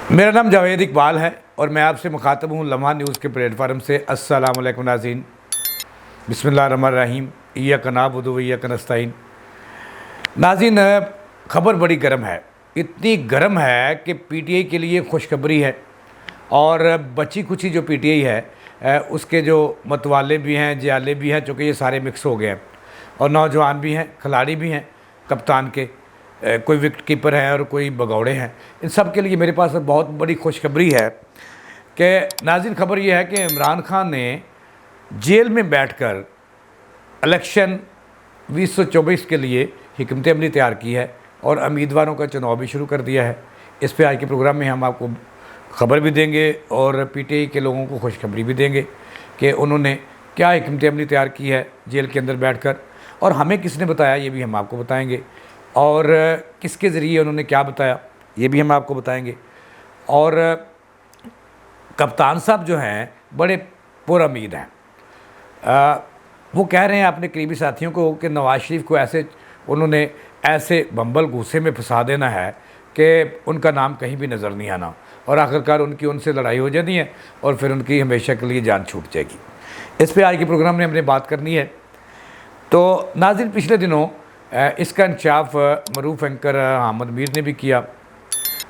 मेरा नाम जावेद इकबाल है और मैं आपसे मुखातब हूँ लम्हा न्यूज़ के प्लेटफार्म से। अस्सलाम वालेकुम नाज़रीन, बिस्मिल्लाहिर्रहमानिर्रहीम, इय्याका नअबुदु व इय्याका नस्तईन। नाज़रीन, खबर बड़ी गर्म है, इतनी गर्म है कि पीटीआई के लिए खुशखबरी है। और बची खुची जो पीटीआई है उसके जो मतवाले भी हैं, जियाले भी हैं, चूँकि ये सारे मिक्स हो गए हैं और नौजवान भी हैं, खिलाड़ी भी हैं, कप्तान के कोई विकेट कीपर हैं और कोई भगौड़े हैं। इन सब के लिए मेरे पास बहुत बड़ी खुशखबरी है कि नाज़रीन, खबर ये है कि इमरान खान ने जेल में बैठकर इलेक्शन 2024 के लिए हिकमत अमली तैयार की है और उम्मीदवारों का चुनाव भी शुरू कर दिया है। इस पे आज के प्रोग्राम में हम आपको खबर भी देंगे और पीटीआई के लोगों को खुशखबरी भी देंगे कि उन्होंने क्या हिकमत अमली तैयार की है जेल के अंदर बैठकर, और हमें किसने बताया ये भी हम आपको बताएंगे, और किसके ज़रिए उन्होंने क्या बताया ये भी हम आपको बताएंगे। और कप्तान साहब जो हैं बड़े पुरुम्मीद हैं। वो कह रहे हैं अपने करीबी साथियों को कि नवाज शरीफ को उन्होंने ऐसे बम्बल गुस्से में फंसा देना है कि उनका नाम कहीं भी नज़र नहीं आना, और आखिरकार उनसे लड़ाई हो जानी है और फिर उनकी हमेशा के लिए जान छूट जाएगी। इस पर आज के प्रोग्राम में हमने बात करनी है। तो नाज़रीन, पिछले दिनों इसका इंकशाफ मरूफ एंकर अहमद मीर ने भी किया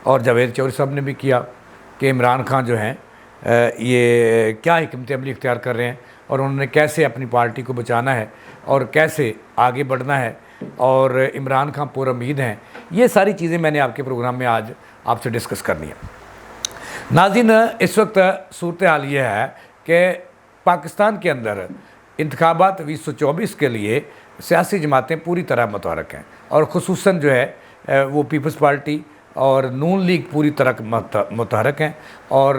और जावेद चौधरी साहब ने भी किया कि इमरान खान जो हैं ये क्या हिकमत अमली इख्तियार कर रहे हैं और उन्होंने कैसे अपनी पार्टी को बचाना है और कैसे आगे बढ़ना है, और इमरान खान पुरुम्मीद हैं। ये सारी चीज़ें मैंने आपके प्रोग्राम में आज आपसे डिस्कस करनी है। नाज़रीन, इस वक्त सूरत हाल ये है कि पाकिस्तान के अंदर इंतखाबात 2024 के लिए सियासी जमातें पूरी तरह मुतहरक हैं, और ख़ुसूसन जो है वो पीपल्स पार्टी और नून लीग पूरी तरह मुतहरक हैं। और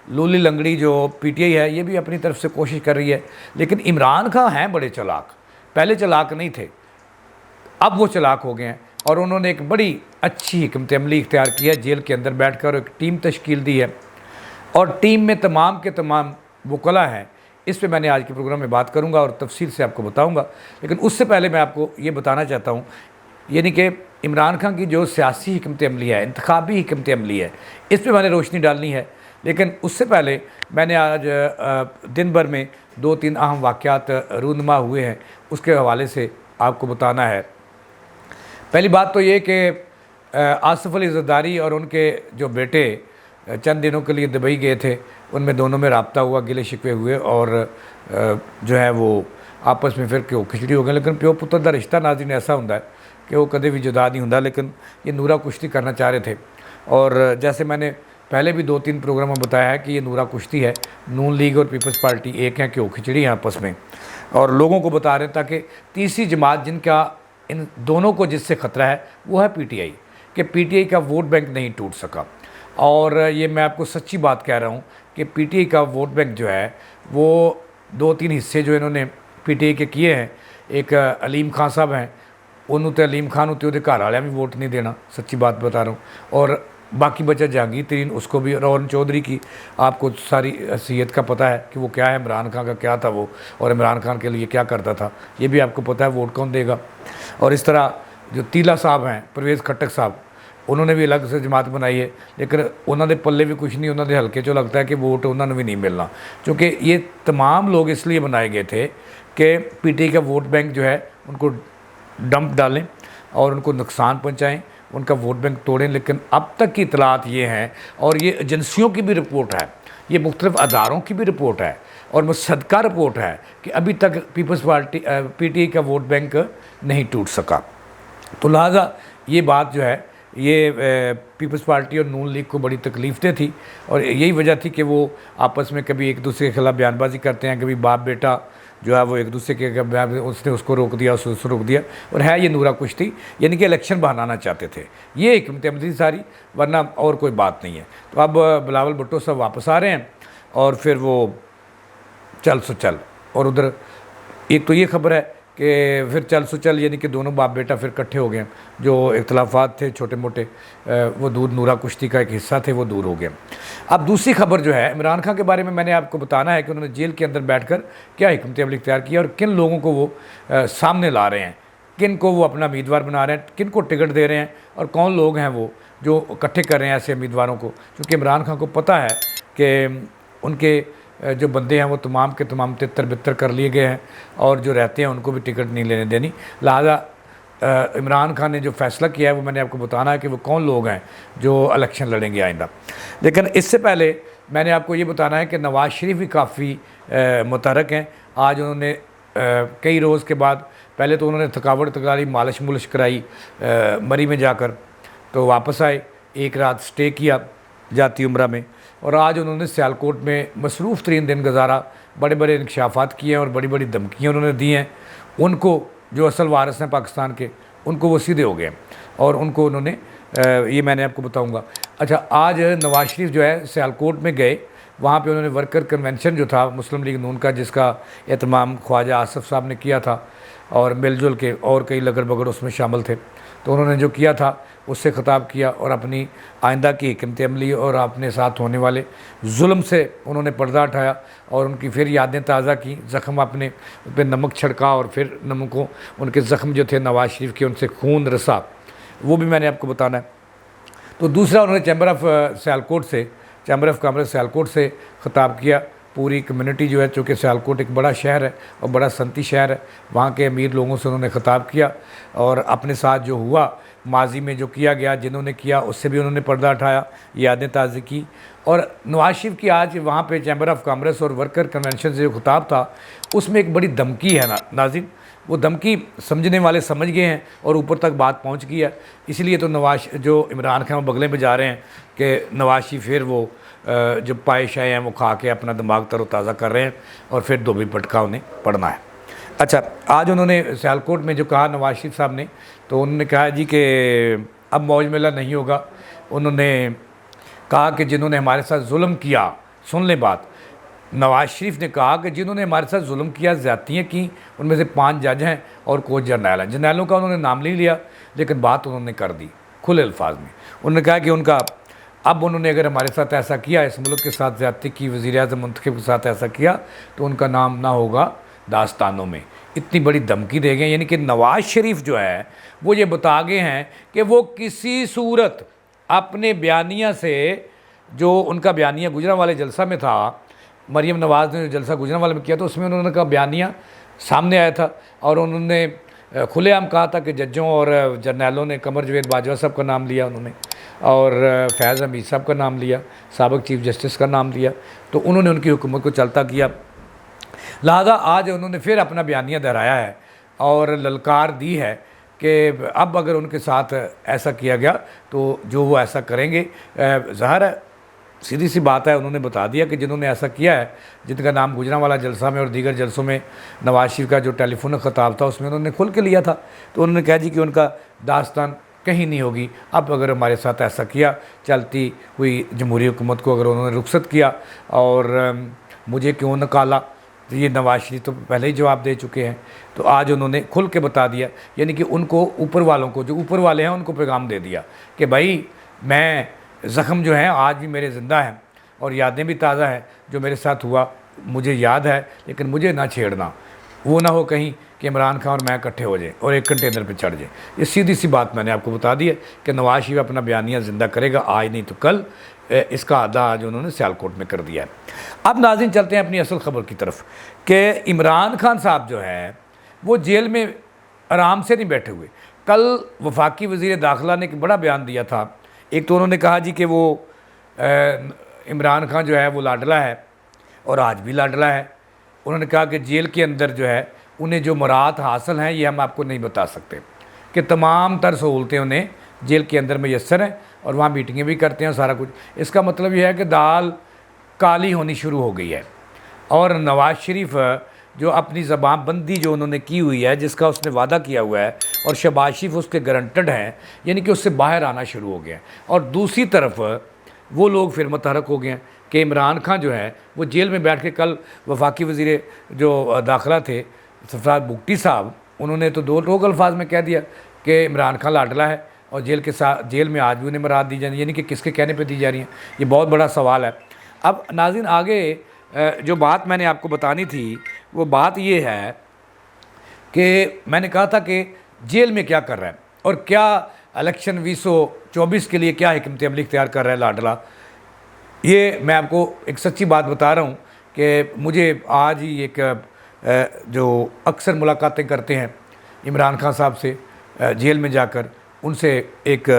लूली लंगड़ी जो पीटीआई है ये भी अपनी तरफ से कोशिश कर रही है। लेकिन इमरान खान हैं बड़े चालाक, पहले चालाक नहीं थे, अब वो चालाक हो गए हैं और उन्होंने एक बड़ी अच्छी हिकमत अमली इख्तियार की है। जेल के अंदर बैठकर एक टीम तश्कील दी है और टीम में तमाम के तमाम वकला हैं। इस पे मैंने आज के प्रोग्राम में बात करूंगा और तफसील से आपको बताऊंगा। लेकिन उससे पहले मैं आपको ये बताना चाहता हूँ, यानी कि इमरान खान की जो सियासी हिकमत अमली है, इंतखाबी हिकमत अमली है, इस पर मैंने रोशनी डालनी है। लेकिन उससे पहले मैंने आज दिन भर में 2-3 अहम वाक़यात रूनुमा हुए हैं, उसके हवाले से आपको बताना है। पहली बात तो ये कि आसिफ अली ज़रदारी और उनके जो बेटे चंद दिनों के लिए दुबई गए थे, उनमें दोनों में रब्ता हुआ, गिले शिकवे हुए और जो है वो आपस में फिर क्यों खिचड़ी हो गए। लेकिन प्यो पुत्र का रिश्ता नाज़रीन ऐसा होता है कि वो कभी भी जुदा नहीं होता। लेकिन ये नूरा कुश्ती करना चाह रहे थे, और जैसे मैंने पहले भी 2-3 प्रोग्राम में बताया है कि ये नूरा कुश्ती है, नून लीग और पीपल्स पार्टी एक है, क्यों खिचड़ी है आपस में, और लोगों को बता रहे हैं ताकि तीसरी जमात जिनका इन दोनों को जिससे ख़तरा है वो है पीटीआई, कि पीटीआई का वोट बैंक नहीं टूट सका। और ये मैं आपको सच्ची बात कह रहा हूँ कि पीटीआई का वोट बैंक जो है वो 2-3 हिस्से जो इन्होंने पीटीआई के किए हैं। एक अलीम खान साहब हैं, उन्होंने अलीम खान होते उहदे घर वाले भी वोट नहीं देना, सच्ची बात बता रहा हूँ। और बाकी बचा जहांगीर तरीन, उसको भी, रोहन चौधरी की आपको सारी हैसियत का पता है कि वो क्या है, इमरान खान का क्या था वो, और इमरान खान के लिए क्या करता था, ये भी आपको पता है, वोट कौन देगा। और इस तरह जो तीला साहब हैं, परवेज़ खट्टक साहब, उन्होंने भी अलग से जमात बनाई है, लेकिन उन्होंने पल्ले भी कुछ नहीं, उन्होंने हल्के चो लगता है कि वोट उन्होंने भी नहीं मिलना, क्योंकि ये तमाम लोग इसलिए बनाए गए थे कि पीटीआई का वोट बैंक जो है उनको डंप डालें और उनको नुकसान पहुँचाएँ, उनका वोट बैंक तोड़ें। लेकिन अब तक की इतलात ये हैं, और ये एजेंसियों की भी रिपोर्ट है, ये मुख्तलिफ अदारों की भी रिपोर्ट है और मुसद्दका रिपोर्ट है कि अभी तक पीपल्स पार्टी पीटीआई का वोट बैंक नहीं टूट सका। तो लिहाजा ये बात जो है ये पीपल्स पार्टी और नून लीग को बड़ी तकलीफ़ें थी, और यही वजह थी कि वो आपस में कभी एक दूसरे के खिलाफ बयानबाजी करते हैं, कभी बाप बेटा जो है वो एक दूसरे के, उसने उसको रोक दिया, उसको रोक दिया, और है ये नूरा कुश्ती, यानी कि इलेक्शन बनाना चाहते थे। ये हिकमत अमली सारी, वरना और कोई बात नहीं है। तो अब बिलावल भुट्टो सब वापस आ रहे हैं और फिर वो चल सो चल, और उधर एक तो ये खबर है कि फिर चल सो चल, यानी कि दोनों बाप बेटा फिर इकट्ठे हो गए, जो इख्तलाफात थे छोटे मोटे वो दूर, नूरा कुश्ती का एक हिस्सा थे, वो दूर हो गए। अब दूसरी खबर जो है इमरान खान के बारे में मैंने आपको बताना है कि उन्होंने जेल के अंदर बैठकर क्या हिकमत अमली इख्तियार किया और किन लोगों को वो सामने ला रहे हैं, किन को वो अपना उम्मीदवार बना रहे हैं, किन को टिकट दे रहे हैं, और कौन लोग हैं वो जो इकट्ठे कर रहे हैं ऐसे उम्मीदवारों को, क्योंकि इमरान खान को पता है कि उनके जो बंदे हैं वो तमाम के तमाम तितर बितर कर लिए गए हैं और जो रहते हैं उनको भी टिकट नहीं लेने देनी। लिहाजा इमरान खान ने जो फैसला किया है वो मैंने आपको बताना है कि वो कौन लोग हैं जो इलेक्शन लड़ेंगे आइंदा। लेकिन इससे पहले मैंने आपको ये बताना है कि नवाज़ शरीफ भी काफ़ी मुतहरक हैं। आज उन्होंने कई रोज़ के बाद पहले तो उन्होंने थकावट तकाली मालिश मुलिश कराई मरी में जाकर, तो वापस आए, एक रात स्टे किया जाती उम्रा में, और आज उन्होंने सियालकोट में मसरूफ़ तरीन दिन गुजारा। बड़े बड़े इंकशाफात किए हैं और बड़ी बड़ी धमकियाँ उन्होंने दी हैं। उनको जो असल वारिस हैं पाकिस्तान के, उनको वो सीधे हो गए और उनको उन्होंने ये मैंने आपको बताऊंगा। अच्छा, आज नवाज शरीफ जो है सियालकोट में गए, वहाँ पे उन्होंने वर्कर कन्वेंशन जो था मुस्लिम लीग नून का, जिसका एहतमाम ख्वाजा आसफ़ साहब ने किया था और मिलजुल के और कई लगड़ बगड़ उसमें शामिल थे, तो उन्होंने जो किया था उससे ख़िताब किया और अपनी आइंदा की हिकमत अमली और अपने साथ होने वाले जुल्म से उन्होंने पर्दा उठाया और उनकी फिर यादें ताज़ा की, ज़ख़म अपने पे नमक छिड़का और फिर नमकों उनके ज़ख़म जो थे नवाज शरीफ के, उनसे खून रसा, वो भी मैंने आपको बताना है। तो दूसरा उन्होंने चैम्बर ऑफ सियालकोट से, चैम्बर ऑफ कॉमर्स सियालकोट से ख़िताब किया। पूरी कम्युनिटी जो है, चूँकि सियालकोट एक बड़ा शहर है और बड़ा सनती शहर है, वहाँ के अमीर लोगों से उन्होंने ख़िताब किया और अपने साथ जो हुआ माजी में जो किया गया, जिन्होंने किया उससे भी उन्होंने पर्दा उठाया, यादें ताज़ी की। और नवाज शरीफ की आज वहाँ पे चैम्बर ऑफ कॉमर्स और वर्कर कन्वेंशन से जो ख़िताब था उसमें एक बड़ी धमकी है नाज़रीन, वो धमकी समझने वाले समझ गए हैं और ऊपर तक बात पहुँच गई है। इसलिए तो नवाज जो इमरान खान बगले में जा रहे हैं कि नवाज शरीफ फिर वो जो पाए शाए हैं वो खा के अपना दिमाग तरोताज़ा कर रहे हैं और फिर धोबी पटका उन्हें पढ़ना है। अच्छा, आज उन्होंने सियालकोट में जो कहा नवाज शरीफ साहब ने, तो उन्होंने कहा जी कि अब मौज मेला नहीं होगा। उन्होंने कहा कि जिन्होंने हमारे साथ जुल्म किया, सुन ले बात, नवाज शरीफ ने कहा कि जिन्होंने हमारे साथ जुल्म किया, ज़्यादतियाँ की, उनमें से 5 जज हैं और कुछ जर्नैल हैं। जर्नैलों का उन्होंने नाम नहीं लिया, लेकिन बात उन्होंने कर दी खुले अल्फाज में। उन्होंने कहा कि उनका अब उन्होंने अगर हमारे साथ ऐसा किया, इस मुल्क के साथ ज़्यादती की, वज़ीर-ए-आज़म मुंतखब के साथ ऐसा किया, तो उनका नाम ना होगा दास्तानों में। इतनी बड़ी धमकी दे गए, यानी कि नवाज शरीफ जो है वो ये बता गए हैं कि वो किसी सूरत अपने बयानिया से, जो उनका बयानिया गुजरांवाले जलसा में था, मरीम नवाज़ ने जो जलसा गुजरांवाले में किया तो उसमें उन्होंने का बयानिया सामने आया था और उन्होंने खुलेआम कहा था कि जजों और जर्नैलों ने कमर जवेद बाजवा साहब का नाम लिया उन्होंने, और फैज़ हमीद साहब का नाम लिया, साबिक़ चीफ जस्टिस का नाम लिया, तो उन्होंने उनकी हुकूमत को चलता किया। लिहाजा आज उन्होंने फिर अपना बयानिया दोहराया है और ललकार दी है कि अब अगर उनके साथ ऐसा किया गया तो जो वो ऐसा करेंगे। ज़ाहिर है, सीधी सी बात है, उन्होंने बता दिया कि जिन्होंने ऐसा किया है, जिनका नाम गुजरांवाला जलसा में और दीगर जलसों में नवाज शरीफ का जो टेलीफोन ख़िताब था उसमें उन्होंने खुल के लिया था, तो उन्होंने कहा जी कि उनका दास्तान कहीं नहीं होगी। अब अगर हमारे साथ ऐसा किया, चलती हुई जमहूरी हुकूमत को अगर उन्होंने रुखसत किया और मुझे क्यों निकाला, तो ये नवाज शरीफ तो पहले ही जवाब दे चुके हैं। तो आज उन्होंने खुल के बता दिया, यानी कि उनको ऊपर वालों को, जो ऊपर वाले हैं उनको पैगाम दे दिया कि भाई मैं ज़ख़म जो हैं आज भी मेरे ज़िंदा हैं और यादें भी ताज़ा हैं, जो मेरे साथ हुआ मुझे याद है, लेकिन मुझे ना छेड़ना, वो ना हो कहीं कि इमरान खान और मैं इकट्ठे हो जाए और एक कंटेनर पे चढ़ जाए। ये सीधी सी बात मैंने आपको बता दी है कि नवाज शरीफ अपना बयानिया ज़िंदा करेगा, आज नहीं तो कल। इसका अदा आज उन्होंने सियालकोट में कर दिया है। अब नाज़रीन चलते हैं अपनी असल ख़बर की तरफ कि इमरान खान साहब जो है वो जेल में आराम से नहीं बैठे हुए। कल वफाकी वज़ीर दाखिला ने एक बड़ा बयान दिया था। एक तो उन्होंने कहा जी कि वो इमरान खान जो है वो लाडला है और आज भी लाडला है। उन्होंने कहा कि जेल के अंदर जो है उन्हें जो मुराद हासिल हैं ये हम आपको नहीं बता सकते, कि तमाम तर सहूलतें उन्हें जेल के अंदर मैसर हैं और वहाँ मीटिंगें भी करते हैं सारा कुछ। इसका मतलब यह है कि दाल काली होनी शुरू हो गई है और नवाज शरीफ जो अपनी ज़बान बंदी जो उन्होंने की हुई है, जिसका उसने वादा किया हुआ है और शहबाज शरीफ उसके गारंटेड हैं, यानी कि उससे बाहर आना शुरू हो गया है। और दूसरी तरफ वो लोग फिर मुतहरक हो गए हैं कि इमरान खान जो है वो जेल में बैठ के, कल वफाकी वज़ीर जो दाखिला थे सरफराज बुगटी साहब, उन्होंने तो दो लोग अल्फाज में कह दिया कि इमरान खान लाडला है और जेल में आज भी उन्हें मुराद दी जानी, यानी कि किसके कहने पे दी जा रही हैं, ये बहुत बड़ा सवाल है। अब नाज़रीन आगे जो बात मैंने आपको बतानी थी वो बात ये है कि मैंने कहा था कि जेल में क्या कर रहा है और क्या इलेक्शन 2024 के लिए क्या हिकमत अमली इख्तियार कर रहा है लाडला, ये मैं आपको एक सच्ची बात बता रहा हूँ कि मुझे आज ही एक जो अक्सर मुलाकातें करते हैं इमरान खान साहब से जेल में जाकर, उनसे एक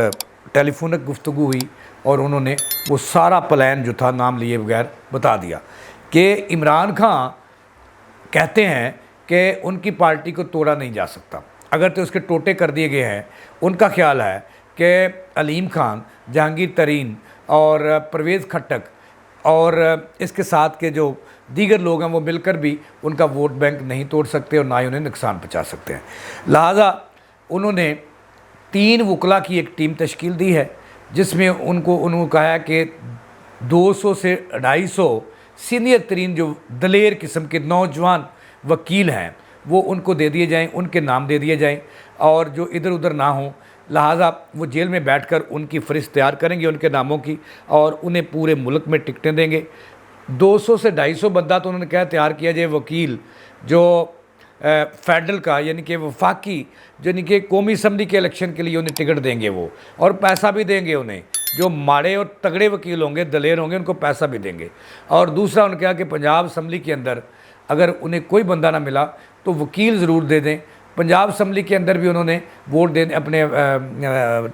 टेलीफोनिक गुफ्तगू हुई और उन्होंने वो सारा प्लान जो था नाम लिए बगैर बता दिया कि इमरान खान कहते हैं कि उनकी पार्टी को तोड़ा नहीं जा सकता, अगर तो उसके टोटे कर दिए गए हैं। उनका ख्याल है कि अलीम खान, जहांगीर तरीन और परवेज़ खट्टक और इसके साथ के जो दीगर लोग हैं वो मिलकर भी उनका वोट बैंक नहीं तोड़ सकते और ना ही उन्हें नुकसान पहुंचा सकते हैं। लिहाजा उन्होंने 3 वकला की एक टीम तश्कील दी है, जिसमें उन्होंने कहा है कि 200 से 250 सीनियर तरीन जो दलेर किस्म के नौजवान वकील हैं वो उनको दे दिए जाएं, उनके नाम दे दिए जाएं और जो इधर उधर ना हों। लिहाजा वो जेल में बैठकर उनकी फ़हरिस्त तैयार करेंगे उनके नामों की और उन्हें पूरे मुल्क में टिकटें देंगे। 200 से 250 बंदा तो उन्होंने क्या तैयार किया जाए वकील जो फेडरल का यानी कि वफाकी यानी कि कौमी असम्बली के इलेक्शन के लिए उन्हें टिकट देंगे वो, और पैसा भी देंगे उन्हें। जो माड़े और तगड़े वकील होंगे, दलेर होंगे, उनको पैसा भी देंगे। और दूसरा उन्होंने कहा कि पंजाब असम्बली के अंदर अगर उन्हें कोई बंदा ना मिला तो वकील ज़रूर दे दें। पंजाब असम्बली के अंदर भी उन्होंने वोट देने अपने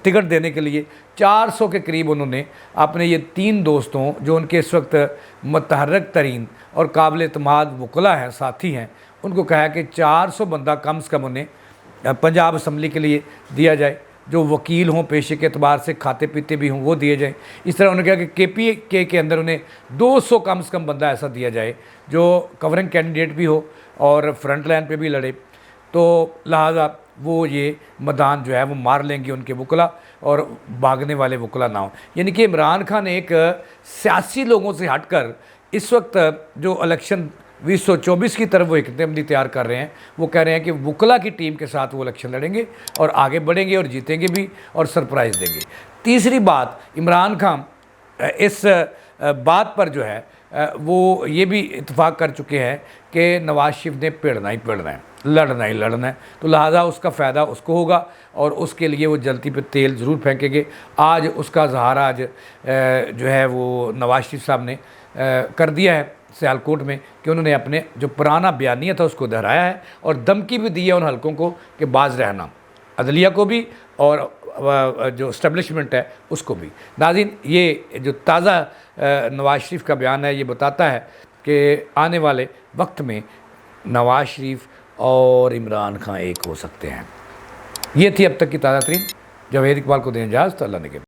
टिकट देने के लिए 400 के करीब उन्होंने अपने ये 3 दोस्तों जो उनके इस वक्त मतहर्रक तरीन और काबिल एतमाद वकला हैं, साथी हैं, उनको कहा कि 400 बंदा कम से कम उन्हें पंजाब असम्बली के लिए दिया जाए, जो वकील हों, पेशे के अतबार से खाते पीते भी हों, वो दिए जाएँ। इस तरह उन्होंने कहा कि KPK के अंदर उन्हें 200 कम से कम बंदा ऐसा दिया जाए जो कवरिंग कैंडिडेट भी हो और फ्रंट लाइन पे भी लड़े। तो लिहाजा वो ये मैदान जो है वो मार लेंगे उनके वकला और भागने वाले वकला ना हो। यानी कि इमरान खान एक सियासी लोगों से हटकर इस वक्त जो इलेक्शन 2024 की तरफ वो हिकमत अमली तैयार कर रहे हैं, वो कह रहे हैं कि वकला की टीम के साथ वो इलेक्शन लड़ेंगे और आगे बढ़ेंगे और जीतेंगे भी और सरप्राइज़ देंगे। तीसरी बात, इमरान खान इस बात पर जो है वो ये भी इत्तेफाक कर चुके हैं कि नवाज शरीफ ने पेड़ना ही पेड़ना है, लड़ना ही लड़ना है, तो लिहाजा उसका फ़ायदा उसको होगा और उसके लिए वो जलती पे तेल ज़रूर फेंकेंगे। आज उसका इज़हार आज जो है वो नवाज शरीफ साहब ने कर दिया है सियालकोट में कि उन्होंने अपने जो पुराना बयानिया था उसको दोहराया है और धमकी भी दी है उन हलकों को कि बाज रहना, अदलिया को भी और जो इस्टेब्लिशमेंट है उसको भी। नाज़रीन, ये जो ताज़ा नवाज शरीफ का बयान है ये बताता है कि आने वाले वक्त में नवाज शरीफ और इमरान खान एक हो सकते हैं। ये थी अब तक की ताज़ा तरीन। जावेद इकबाल को दें इजाज़त, अल्लाह ने के।